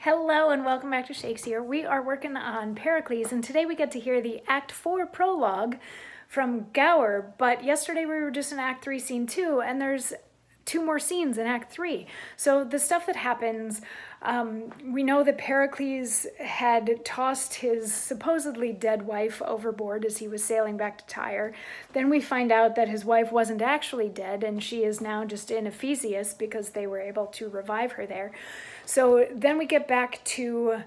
Hello and welcome back to Shakesyear. We are working on Pericles, and today we get to hear the Act 4 prologue from Gower, but yesterday we were just in Act 3, Scene 2, and there's 2 more scenes in Act 3. So the stuff that happens, we know that Pericles had tossed his supposedly dead wife overboard as he was sailing back to Tyre. Then we find out that his wife wasn't actually dead, and she is now just in Ephesus because they were able to revive her there. So then we get back to,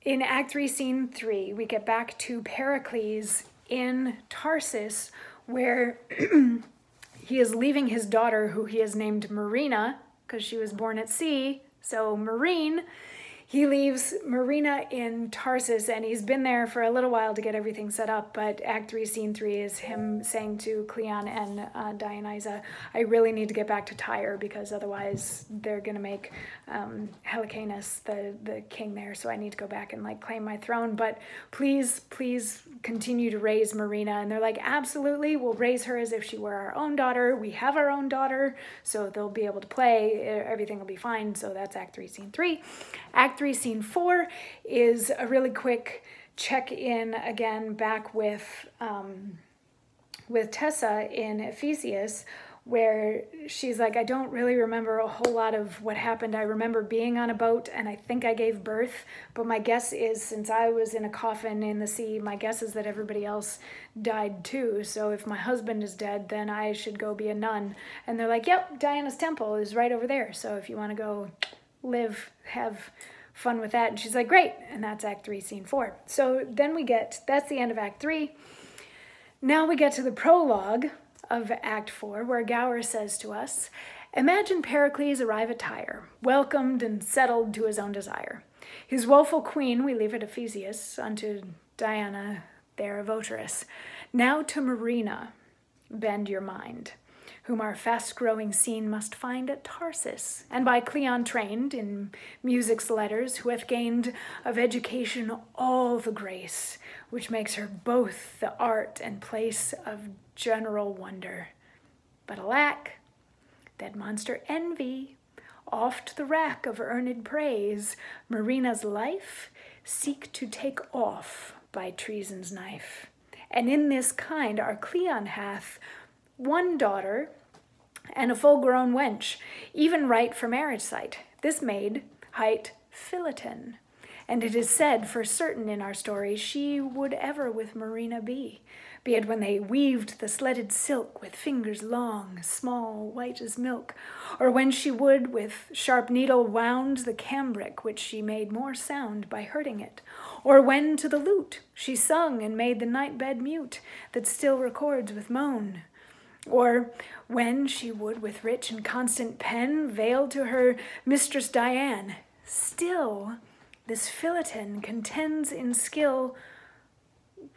in Act 3, Scene 3, we get back to Pericles in Tarsus, where he is leaving his daughter, who he has named Marina, because she was born at sea, so Marine. He leaves Marina in Tarsus, and he's been there for a little while to get everything set up, but Act 3, Scene 3 is him saying to Cleon and Dionysa, I really need to get back to Tyre, because otherwise they're going to make Helicanus the king there, so I need to go back and claim my throne, but please continue to raise Marina. And they're like, absolutely, we'll raise her as if she were our own daughter. We have our own daughter, so they'll be able to play. Everything will be fine. So that's Act 3, Scene 3. Act 3, Scene 4 is a really quick check-in again back with Tessa in Ephesus, where she's like, I don't really remember a whole lot of what happened. I remember being on a boat and I think I gave birth, but my guess is, since I was in a coffin in the sea, my guess is that everybody else died too. So if my husband is dead, then I should go be a nun. And they're like, yep, Diana's temple is right over there. So if you want to go live, have fun with that. And she's like, great. And that's Act 3, Scene 4. So then that's the end of Act 3. Now we get to the prologue of Act 4, where Gower says to us, imagine Pericles arrive at Tyre, welcomed and settled to his own desire. His woeful queen we leave at Ephesus, unto Diana there a votaress. Now to Marina bend your mind, whom our fast-growing scene must find at Tarsus, and by Cleon trained in music's letters, who hath gained of education all the grace, which makes her both the art and place of general wonder. But alack, that monster envy, oft the rack of earned praise, Marina's life seek to take off by treason's knife. And in this kind our Cleon hath one daughter and a full-grown wench, even right for marriage site. This maid hight Philoten, and it is said for certain in our story she would ever with Marina be it when they weaved the sledded silk with fingers long, small, white as milk, or when she would with sharp needle wound the cambric which she made more sound by hurting it, or when to the lute she sung and made the night bed mute that still records with moan, or when she would with rich and constant pen veil to her mistress Diane. Still this Philoten contends in skill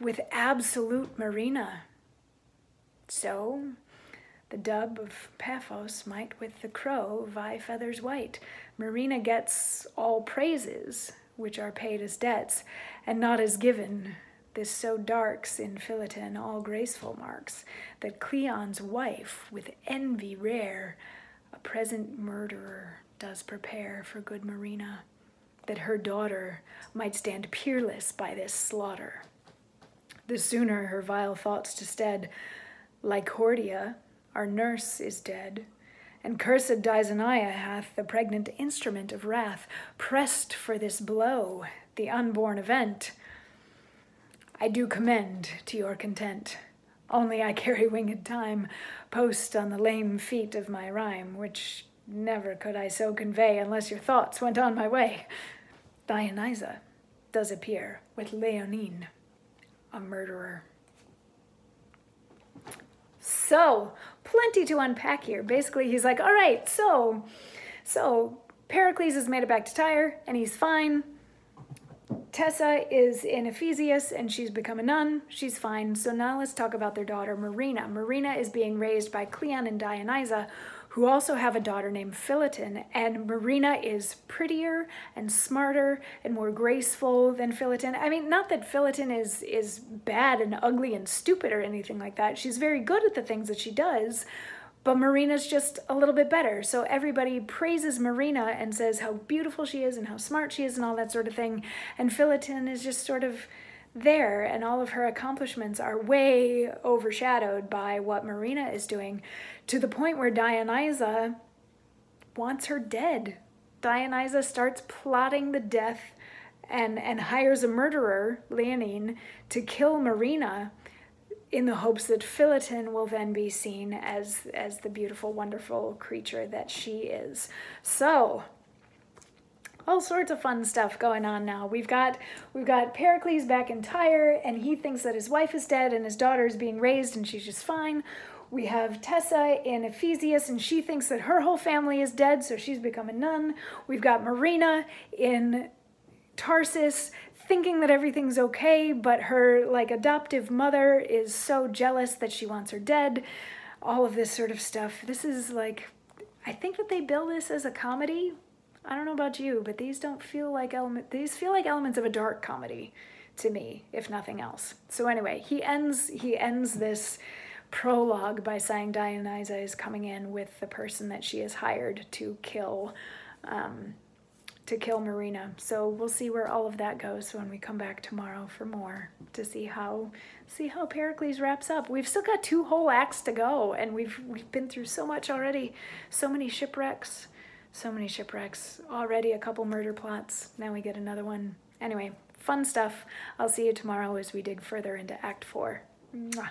with absolute Marina. So the dove of Paphos might with the crow vie feathers white. Marina gets all praises, which are paid as debts, and not as given. This so darks in Philoten all graceful marks, that Cleon's wife with envy rare a present murderer does prepare for good Marina, that her daughter might stand peerless by this slaughter. The sooner her vile thoughts to stead, Lycordia, our nurse, is dead, and cursed Dysania hath the pregnant instrument of wrath pressed for this blow, the unborn event. I do commend to your content, only I carry winged time, post on the lame feet of my rhyme, which never could I so convey unless your thoughts went on my way. Dionysa does appear with Leonine, a murderer. So, plenty to unpack here. Basically, he's like, all right, so Pericles has made it back to Tyre, and he's fine. Tessa is in Ephesus, and she's become a nun. She's fine. So now let's talk about their daughter, Marina. Marina is being raised by Cleon and Dionysa, who also have a daughter named Philoten, and Marina is prettier and smarter and more graceful than Philoten. I mean, not that Philoten is bad and ugly and stupid or anything like that. She's very good at the things that she does, but Marina's just a little bit better. So everybody praises Marina and says how beautiful she is and how smart she is and all that sort of thing. And Philoten is just sort of there, and all of her accomplishments are way overshadowed by what Marina is doing, to the point where Dionysa wants her dead. Dionysa starts plotting the death and hires a murderer, Leonine, to kill Marina in the hopes that Philoten will then be seen as the beautiful, wonderful creature that she is. So, all sorts of fun stuff going on now. We've got Pericles back in Tyre, and he thinks that his wife is dead and his daughter is being raised and she's just fine. We have Tessa in Ephesus, and she thinks that her whole family is dead, so she's become a nun. We've got Marina in Tarsus thinking that everything's okay, but her like adoptive mother is so jealous that she wants her dead. All of this sort of stuff. This is like, I think that they bill this as a comedy. I don't know about you, but these don't feel like these feel like elements of a dark comedy to me, if nothing else. So anyway, he ends this prologue by saying Dionysa is coming in with the person that she has hired to kill Marina. So we'll see where all of that goes when we come back tomorrow for more, to see how Pericles wraps up. We've still got 2 whole acts to go, and we've been through so much already. So many shipwrecks, already a couple murder plots. Now we get another one. Anyway, fun stuff. I'll see you tomorrow as we dig further into Act 4. Mwah.